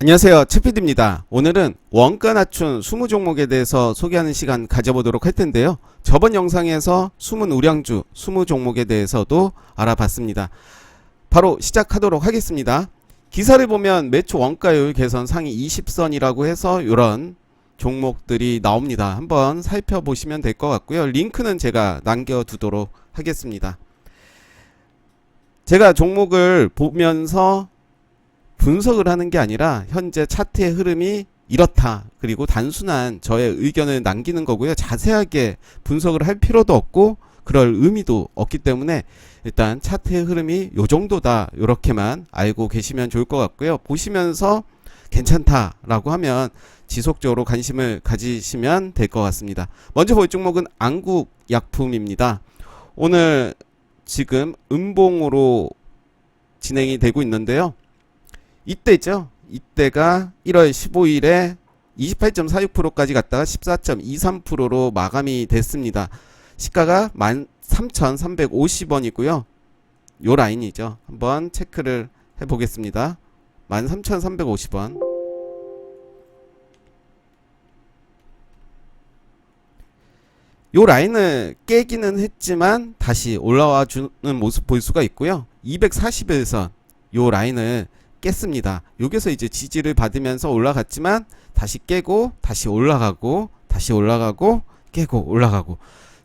안녕하세요, 최PD입니다. 오늘은 원가 낮춘 20종목에 대해서 소개하는 시간 가져보도록 할 텐데요. 저번 영상에서 숨은 우량주 20종목에 대해서도 알아봤습니다. 바로 시작하도록 하겠습니다. 기사를 보면 매초 원가율 개선 상위 20선이라고 해서 이런 종목들이 나옵니다. 한번 살펴보시면 될 것 같고요. 링크는 제가 남겨두도록 하겠습니다. 제가 종목을 보면서 분석을 하는 게 아니라 현재 차트의 흐름이 이렇다, 그리고 단순한 저의 의견을 남기는 거고요. 자세하게 분석을 할 필요도 없고 그럴 의미도 없기 때문에 일단 차트의 흐름이 요 정도다, 요렇게만 알고 계시면 좋을 것 같고요. 보시면서 괜찮다라고 하면 지속적으로 관심을 가지시면 될 것 같습니다. 먼저 볼 종목은 안국약품입니다. 오늘 지금 음봉으로 진행이 되고 있는데요. 이때죠. 이때가 1월 15일에 28.46%까지 갔다가 14.23%로 마감이 됐습니다. 시가가 13,350원이고요. 요 라인이죠. 한번 체크를 해보겠습니다. 13,350원. 요 라인을 깨기는 했지만 다시 올라와 주는 모습 볼 수가 있고요. 241선 요 라인을 깼습니다. 여기서 이제 지지를 받으면서 올라갔지만 다시 깨고 다시 올라가고 다시 올라가고 깨고 올라가고,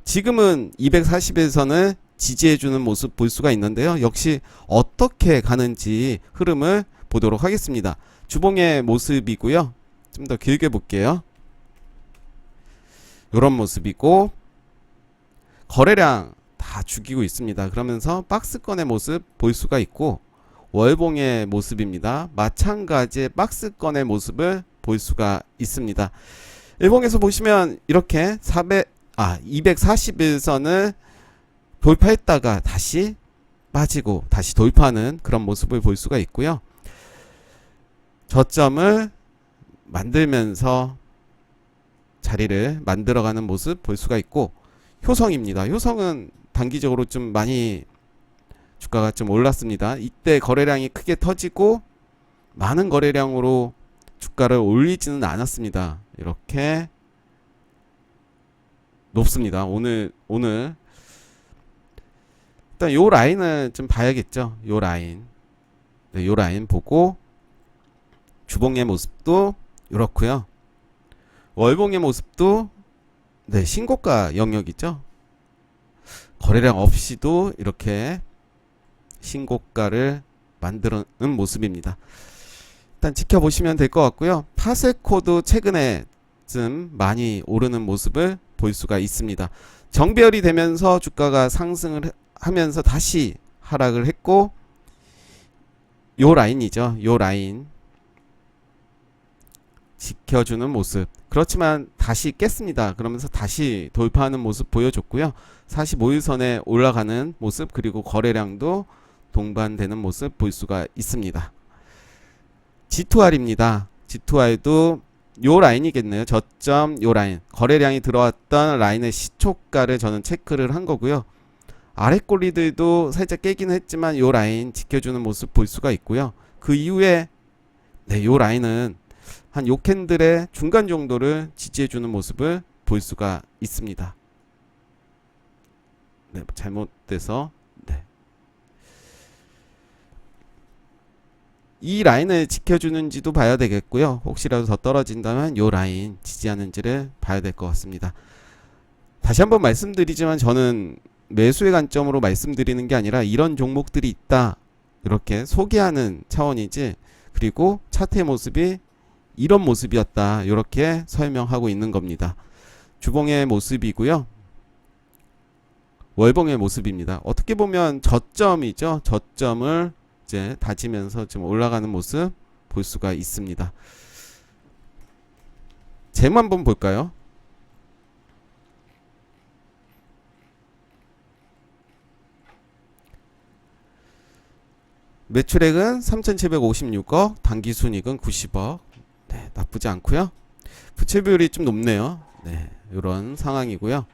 지금은 241선을 지지해주는 모습 볼 수가 있는데요. 역시 어떻게 가는지 흐름을 보도록 하겠습니다. 주봉의 모습이고요. 좀 더 길게 볼게요. 이런 모습이고 거래량 다 죽이고 있습니다. 그러면서 박스권의 모습 볼 수가 있고, 월봉의 모습입니다. 마찬가지의 박스권의 모습을 볼 수가 있습니다. 일봉에서 보시면 이렇게 241선을 돌파했다가 다시 빠지고 다시 돌파하는 그런 모습을 볼 수가 있고요. 저점을 만들면서 자리를 만들어가는 모습 볼 수가 있고, 효성입니다. 효성은 단기적으로 좀 많이 주가가 좀 올랐습니다. 이때 거래량이 크게 터지고 많은 거래량으로 주가를 올리지는 않았습니다. 이렇게 높습니다. 오늘 일단 요 라인을 좀 봐야겠죠. 요 라인. 네, 요 라인 보고 주봉의 모습도 이렇고요. 월봉의 모습도 네, 신고가 영역이죠. 거래량 없이도 이렇게 신고가를 만드는 모습입니다. 일단 지켜보시면 될 것 같고요. 파세코도 최근에 좀 많이 오르는 모습을 볼 수가 있습니다. 정배열이 되면서 주가가 상승을 하면서 다시 하락을 했고, 요 라인이죠. 요 라인 지켜주는 모습. 그렇지만 다시 깼습니다. 그러면서 다시 돌파하는 모습 보여줬고요. 45일선에 올라가는 모습, 그리고 거래량도 동반되는 모습 볼 수가 있습니다. G2R입니다. G2R도 요 라인이겠네요. 저점 요 라인, 거래량이 들어왔던 라인의 시초가를 저는 체크를 한 거고요. 아래 꼬리들도 살짝 깨기는 했지만 요 라인 지켜주는 모습 볼 수가 있고요. 그 이후에 네, 요 라인은 한 요 캔들의 중간 정도를 지지해주는 모습을 볼 수가 있습니다. 네, 잘못돼서 이 라인을 지켜주는지도 봐야 되겠고요. 혹시라도 더 떨어진다면 요 라인 지지하는지를 봐야 될 것 같습니다. 다시 한번 말씀드리지만 저는 매수의 관점으로 말씀드리는 게 아니라 이런 종목들이 있다, 이렇게 소개하는 차원이지, 그리고 차트의 모습이 이런 모습이었다, 이렇게 설명하고 있는 겁니다. 주봉의 모습이고요. 월봉의 모습입니다. 어떻게 보면 저점이죠. 저점을 이제 다지면서 좀 올라가는 모습 볼 수가 있습니다. 잼 한번 볼까요? 매출액은 3,756억, 당기순이익은 90억. 네, 나쁘지 않고요. 부채 비율이 좀 높네요. 네, 이런 상황이고요.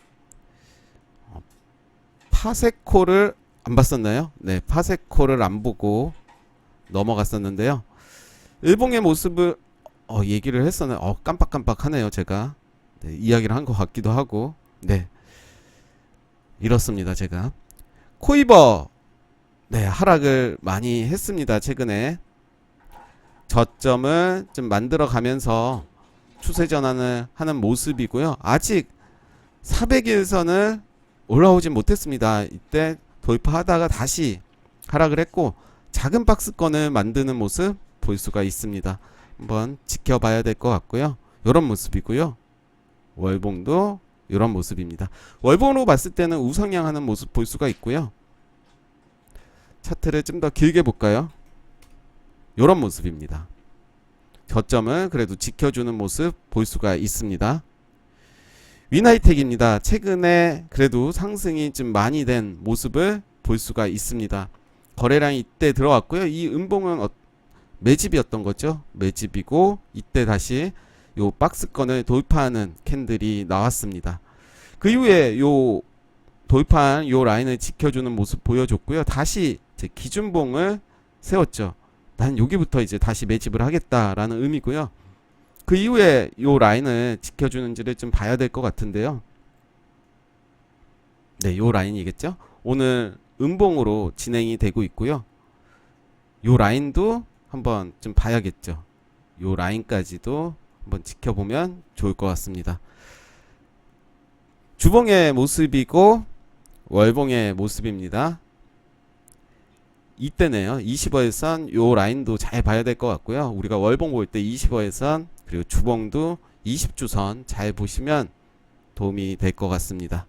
파세코를 안 봤었나요? 네, 파세코를 안 보고 넘어갔었는데요. 일봉의 모습을 얘기를 했었네. 깜빡깜빡하네요. 제가 네, 이야기를 한 것 같기도 하고. 네, 이렇습니다. 제가 코이버 네, 하락을 많이 했습니다. 최근에 저점을 좀 만들어 가면서 추세 전환을 하는 모습이고요. 아직 400일선을 올라오진 못했습니다. 이때 돌파하다가 다시 하락을 했고 작은 박스권을 만드는 모습 볼 수가 있습니다. 한번 지켜봐야 될 것 같고요. 이런 모습이고요. 월봉도 이런 모습입니다. 월봉으로 봤을 때는 우상향하는 모습 볼 수가 있고요. 차트를 좀 더 길게 볼까요? 이런 모습입니다. 저점을 그래도 지켜주는 모습 볼 수가 있습니다. 위나이텍입니다. 최근에 그래도 상승이 좀 많이 된 모습을 볼 수가 있습니다. 거래량이 이때 들어왔고요. 이 음봉은 매집이었던 거죠. 매집이고 이때 다시 요 박스권을 돌파하는 캔들이 나왔습니다. 그 이후에 요 돌파한 요 라인을 지켜주는 모습 보여줬고요. 다시 제 기준봉을 세웠죠. 난 여기부터 이제 다시 매집을 하겠다라는 의미고요. 그 이후에 요 라인을 지켜주는지를 좀 봐야 될 것 같은데요. 네, 요 라인이겠죠. 오늘 음봉으로 진행이 되고 있고요. 요 라인도 한번 좀 봐야겠죠. 요 라인까지도 한번 지켜보면 좋을 것 같습니다. 주봉의 모습이고 월봉의 모습입니다. 이때네요. 20월선 요 라인도 잘 봐야 될 것 같고요. 우리가 월봉 볼 때 20월선 그리고 주봉도 20주선 잘 보시면 도움이 될 것 같습니다.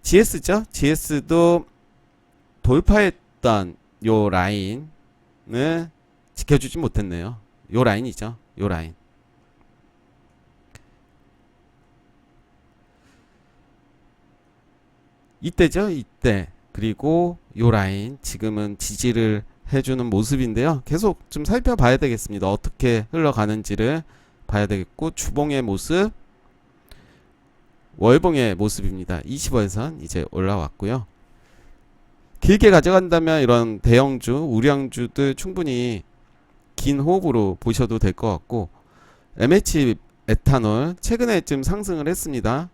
GS죠. GS도 돌파했던 요 라인을 지켜주지 못했네요. 요 라인이죠. 요 라인. 이때죠. 이때. 그리고 요 라인 지금은 지지를 해주는 모습인데요. 계속 좀 살펴봐야 되겠습니다. 어떻게 흘러가는지를 봐야 되겠고 주봉의 모습 월봉의 모습입니다. 20월선 이제 올라왔고요. 길게 가져간다면 이런 대형주, 우량주들 충분히 긴 호흡으로 보셔도 될 것 같고 MH 에탄올 최근에 좀 상승을 했습니다.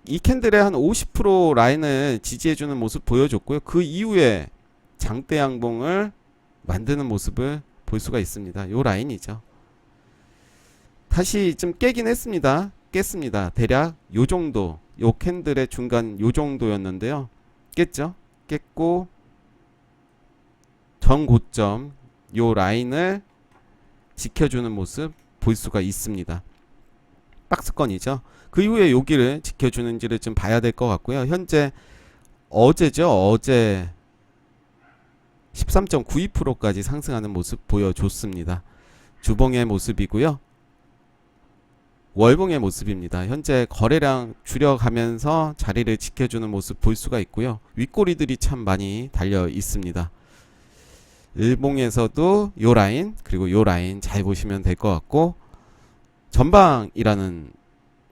이 캔들의 한 50% 라인을 지지해주는 모습 보여줬고요. 그 이후에 장대 양봉을 만드는 모습을 볼 수가 있습니다. 요 라인이죠. 다시 좀 깨긴 했습니다. 깼습니다. 대략 요 정도, 요 캔들의 중간 요 정도였는데요. 깼죠? 깼고 전 고점 요 라인을 지켜주는 모습 볼 수가 있습니다. 박스권이죠. 그 이후에 여기를 지켜주는지를 좀 봐야 될 것 같고요. 현재 어제죠. 어제 13.92%까지 상승하는 모습 보여줬습니다. 주봉의 모습이고요. 월봉의 모습입니다. 현재 거래량 줄여가면서 자리를 지켜주는 모습 볼 수가 있고요. 윗꼬리들이 참 많이 달려 있습니다. 일봉에서도 요 라인 그리고 요 라인 잘 보시면 될 것 같고 전방이라는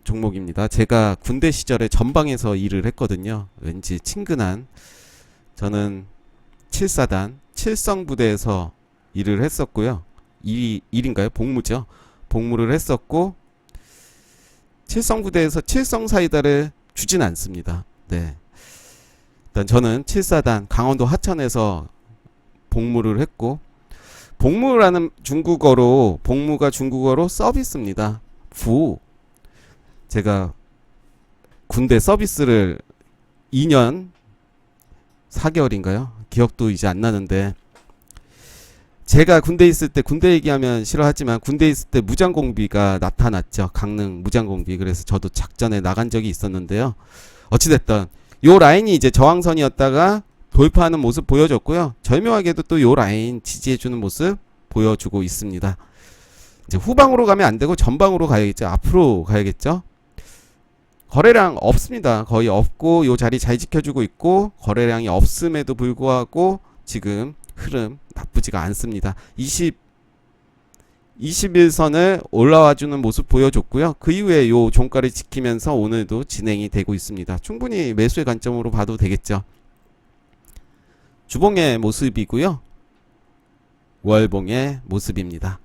종목입니다. 제가 군대 시절에 전방에서 일을 했거든요. 왠지 친근한 저는 7사단 7성부대에서 일을 했었고요. 일인가요? 복무죠. 복무를 했었고 7성부대에서 7성사이다를 주진 않습니다. 네. 일단 저는 7사단 강원도 하천에서 복무를 했고 복무라는 중국어로 복무가 중국어로 서비스입니다. 제가 군대 서비스를 2년 4개월인가요? 기억도 이제 안 나는데 제가 군대 있을 때 군대 얘기하면 싫어하지만 군대 있을 때 무장공비가 나타났죠. 강릉 무장공비. 그래서 저도 작전에 나간 적이 있었는데요. 어찌됐든 요 라인이 이제 저항선이었다가 돌파하는 모습 보여줬고요. 절묘하게도 또 요 라인 지지해주는 모습 보여주고 있습니다. 이제 후방으로 가면 안 되고 전방으로 가야겠죠. 앞으로 가야겠죠. 거래량 없습니다. 거의 없고 요 자리 잘 지켜주고 있고 거래량이 없음에도 불구하고 지금 흐름 나쁘지가 않습니다. 21선을 올라와주는 모습 보여줬고요. 그 이후에 요 종가를 지키면서 오늘도 진행이 되고 있습니다. 충분히 매수의 관점으로 봐도 되겠죠. 주봉의 모습이고요. 월봉의 모습입니다.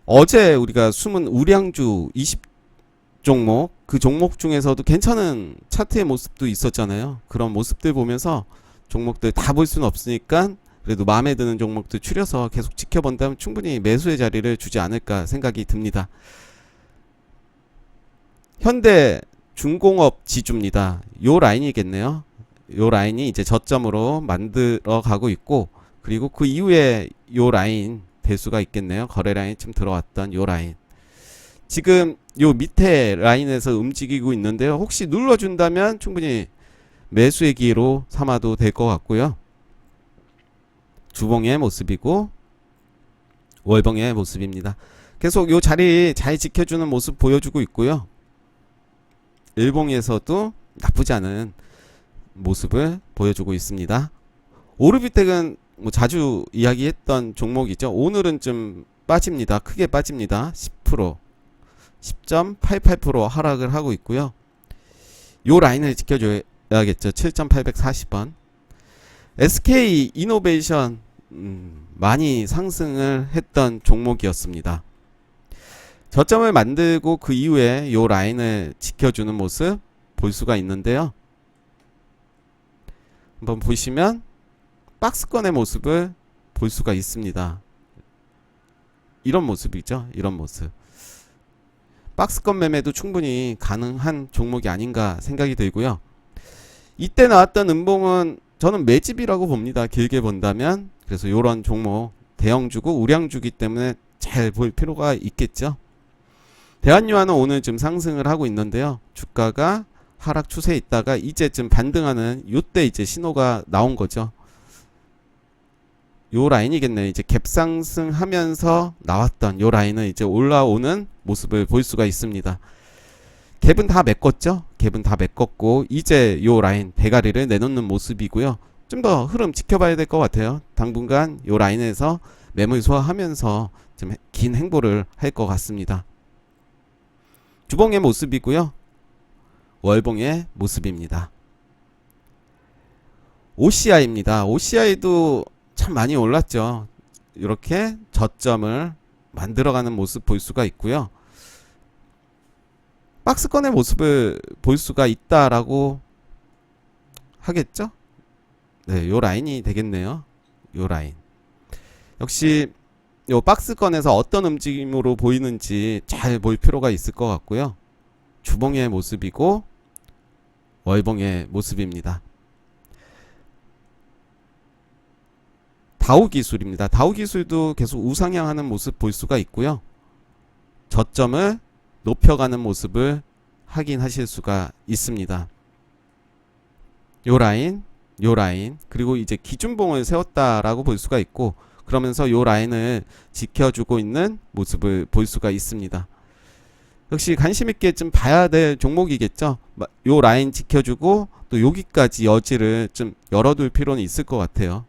어제 우리가 숨은 우량주 20종목, 그 종목 중에서도 괜찮은 차트의 모습도 있었잖아요. 그런 모습들 보면서 종목들 다 볼 수는 없으니까 그래도 마음에 드는 종목들 추려서 계속 지켜본다면 충분히 매수의 자리를 주지 않을까 생각이 듭니다. 현대 중공업 지주입니다. 요 라인이겠네요. 요 라인이 이제 저점으로 만들어 가고 있고, 그리고 그 이후에 요 라인 대수가 있겠네요. 거래 라인 좀 들어왔던 요 라인. 지금 요 밑에 라인에서 움직이고 있는데요. 혹시 눌러준다면 충분히 매수의 기회로 삼아도 될 것 같고요. 주봉의 모습이고 월봉의 모습입니다. 계속 요 자리 잘 지켜주는 모습 보여주고 있고요. 일봉에서도 나쁘지 않은 모습을 보여주고 있습니다. 오르비텍은 뭐 자주 이야기했던 종목이죠. 오늘은 좀 빠집니다. 크게 빠집니다. 10%, 10.88% 하락을 하고 있고요. 요 라인을 지켜줘야겠죠. 7,840원. SK 이노베이션 많이 상승을 했던 종목이었습니다. 저점을 만들고 그 이후에 요 라인을 지켜주는 모습 볼 수가 있는데요. 한번 보시면 박스권의 모습을 볼 수가 있습니다. 이런 모습이죠. 이런 모습. 박스권 매매도 충분히 가능한 종목이 아닌가 생각이 들고요. 이때 나왔던 음봉은 저는 매집이라고 봅니다. 길게 본다면. 그래서 이런 종목 대형주고 우량주기 때문에 잘 볼 필요가 있겠죠. 대한유화는 오늘 좀 상승을 하고 있는데요. 주가가 하락 추세에 있다가 이제쯤 반등하는 요때 이제 신호가 나온 거죠. 요 라인이겠네요. 이제 갭상승 하면서 나왔던 요 라인은 이제 올라오는 모습을 볼 수가 있습니다. 갭은 다 메꿨죠? 갭은 다 메꿨고 이제 요 라인 대가리를 내놓는 모습이고요. 좀 더 흐름 지켜봐야 될 것 같아요. 당분간 요 라인에서 매물 소화하면서 좀 긴 행보를 할 것 같습니다. 주봉의 모습이고요. 월봉의 모습입니다. OCI입니다. OCI도 참 많이 올랐죠. 이렇게 저점을 만들어가는 모습 볼 수가 있고요. 박스권의 모습을 볼 수가 있다라고 하겠죠? 네, 요 라인이 되겠네요. 요 라인. 역시 요 박스권에서 어떤 움직임으로 보이는지 잘 볼 필요가 있을 것 같고요. 주봉의 모습이고 월봉의 모습입니다. 다우 기술입니다. 다우 기술도 계속 우상향하는 모습 볼 수가 있고요. 저점을 높여가는 모습을 확인하실 수가 있습니다. 요 라인, 요 라인, 그리고 이제 기준봉을 세웠다라고 볼 수가 있고, 그러면서 요 라인을 지켜주고 있는 모습을 볼 수가 있습니다. 역시 관심 있게 좀 봐야 될 종목이겠죠. 요 라인 지켜주고 또 여기까지 여지를 좀 열어둘 필요는 있을 것 같아요.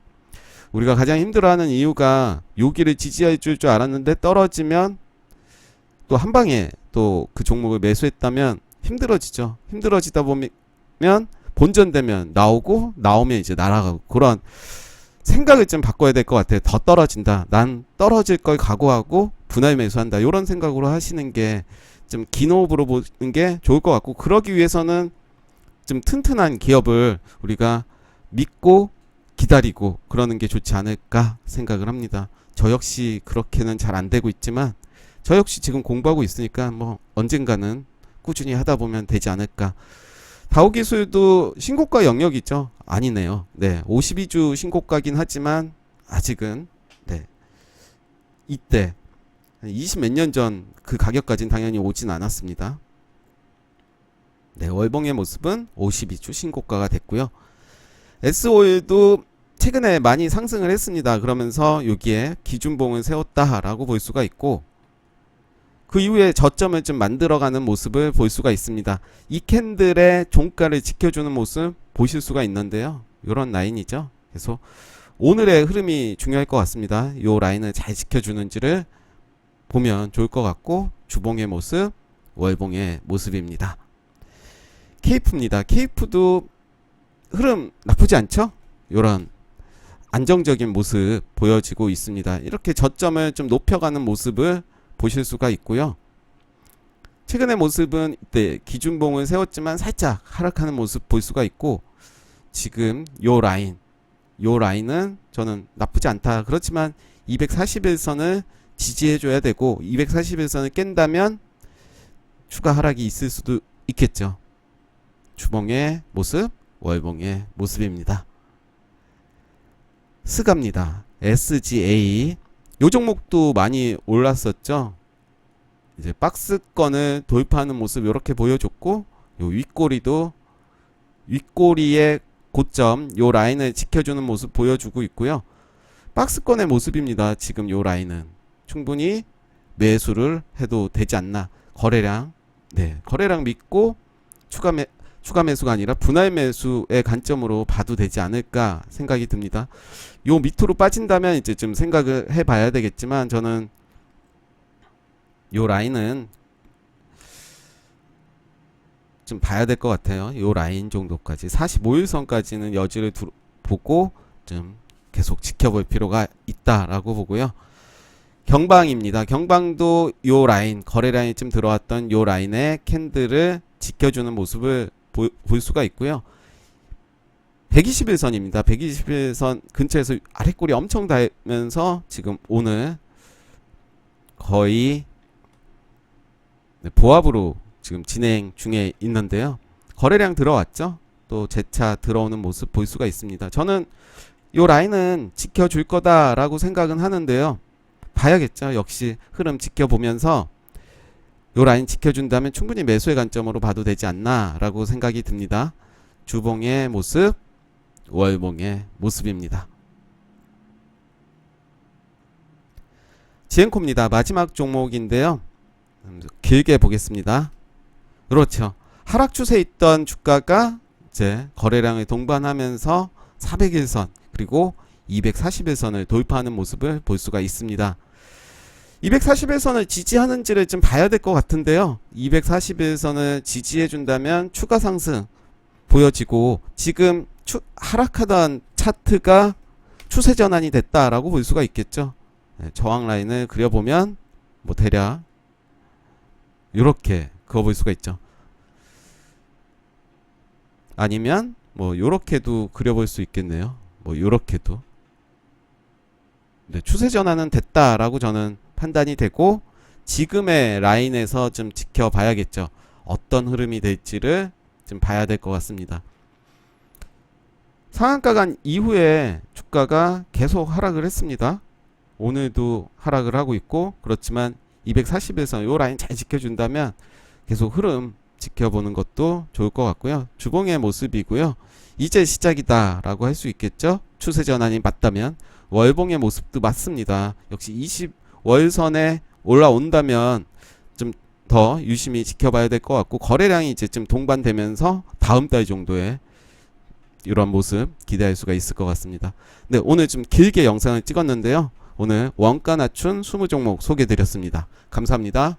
우리가 가장 힘들어하는 이유가 여기를 지지해 줄 알았는데 떨어지면 또 한 방에 또 그 종목을 매수했다면 힘들어지죠. 힘들어지다 보면 본전되면 나오고 나오면 이제 날아가고, 그런 생각을 좀 바꿔야 될 것 같아요. 더 떨어진다. 난 떨어질 걸 각오하고 분할 매수한다. 이런 생각으로 하시는 게 좀 긴 호흡으로 보는 게 좋을 것 같고, 그러기 위해서는 좀 튼튼한 기업을 우리가 믿고 기다리고 그러는 게 좋지 않을까 생각을 합니다. 저 역시 그렇게는 잘 안 되고 있지만 저 역시 지금 공부하고 있으니까 뭐 언젠가는 꾸준히 하다 보면 되지 않을까. 다우기술도 신고가 영역이죠. 아니네요. 네, 52주 신고가긴 하지만 아직은 네, 이때 20 몇 년 전 그 가격까지는 당연히 오진 않았습니다. 네, 월봉의 모습은 52주 신고가가 됐고요. S오일도 최근에 많이 상승을 했습니다. 그러면서 여기에 기준봉을 세웠다라고 볼 수가 있고, 그 이후에 저점을 좀 만들어가는 모습을 볼 수가 있습니다. 이 캔들의 종가를 지켜주는 모습 보실 수가 있는데요. 이런 라인이죠. 그래서 오늘의 흐름이 중요할 것 같습니다. 이 라인을 잘 지켜주는지를 보면 좋을 것 같고, 주봉의 모습, 월봉의 모습입니다. 케이프입니다. 케이프도 흐름 나쁘지 않죠? 요런 안정적인 모습 보여지고 있습니다. 이렇게 저점을 좀 높여가는 모습을 보실 수가 있고요. 최근의 모습은 이때 기준봉을 세웠지만 살짝 하락하는 모습 볼 수가 있고, 지금 요 라인은 저는 나쁘지 않다. 그렇지만 241선을 지지해줘야 되고 241선을 깬다면 추가 하락이 있을 수도 있겠죠. 주봉의 모습, 월봉의 모습입니다. 스가입니다. SGA. 요 종목도 많이 올랐었죠. 이제 박스권을 돌파하는 모습 이렇게 보여줬고, 요 윗꼬리의 고점 요 라인을 지켜주는 모습 보여주고 있고요. 박스권의 모습입니다. 지금 요 라인은 충분히 매수를 해도 되지 않나. 거래량 믿고 추가 매수가 아니라 분할 매수의 관점으로 봐도 되지 않을까 생각이 듭니다. 요 밑으로 빠진다면 이제 좀 생각을 해봐야 되겠지만, 저는 요 라인은 좀 봐야 될 것 같아요. 요 라인 정도까지 45일선까지는 여지를 보고 좀 계속 지켜볼 필요가 있다라고 보고요. 경방입니다. 경방도 요 라인, 거래 라인이 좀 들어왔던 요 라인의 캔들을 지켜주는 모습을 볼 수가 있고요. 121선입니다. 121선 근처에서 아랫골이 엄청 닿으면서 지금 오늘 거의 보합으로 지금 진행 중에 있는데요. 거래량 들어왔죠. 또 재차 들어오는 모습 볼 수가 있습니다. 저는 요 라인은 지켜줄 거다라고 생각은 하는데요. 봐야겠죠. 역시 흐름 지켜보면서 요 라인 지켜준다면 충분히 매수의 관점으로 봐도 되지 않나 라고 생각이 듭니다. 주봉의 모습, 월봉의 모습입니다. 지엔코입니다. 마지막 종목인데요. 길게 보겠습니다. 그렇죠. 하락 추세에 있던 주가가 이제 거래량을 동반하면서 401선 그리고 241선을 돌파하는 모습을 볼 수가 있습니다. 241선을 지지하는지를 좀 봐야 될 것 같은데요. 241선을 지지해준다면 추가 상승 보여지고, 지금 하락하던 차트가 추세 전환이 됐다라고 볼 수가 있겠죠. 저항 라인을 그려보면 뭐 대략 요렇게 그어볼 수가 있죠. 아니면 뭐 요렇게도 그려볼 수 있겠네요. 뭐 요렇게도. 네, 추세 전환은 됐다라고 저는 판단이 되고, 지금의 라인에서 좀 지켜봐야겠죠. 어떤 흐름이 될지를 좀 봐야 될 것 같습니다. 상한가 간 이후에 주가가 계속 하락을 했습니다. 오늘도 하락을 하고 있고, 그렇지만 241선 요 라인 잘 지켜준다면 계속 흐름 지켜보는 것도 좋을 것 같고요. 주봉의 모습이고요. 이제 시작이다 라고 할 수 있겠죠. 추세 전환이 맞다면. 월봉의 모습도 맞습니다. 역시 20월선에 올라온다면 좀 더 유심히 지켜봐야 될 것 같고, 거래량이 이제 좀 동반되면서 다음 달 정도에 이런 모습 기대할 수가 있을 것 같습니다. 네, 오늘 좀 길게 영상을 찍었는데요. 오늘 원가 낮춘 20종목 소개해 드렸습니다. 감사합니다.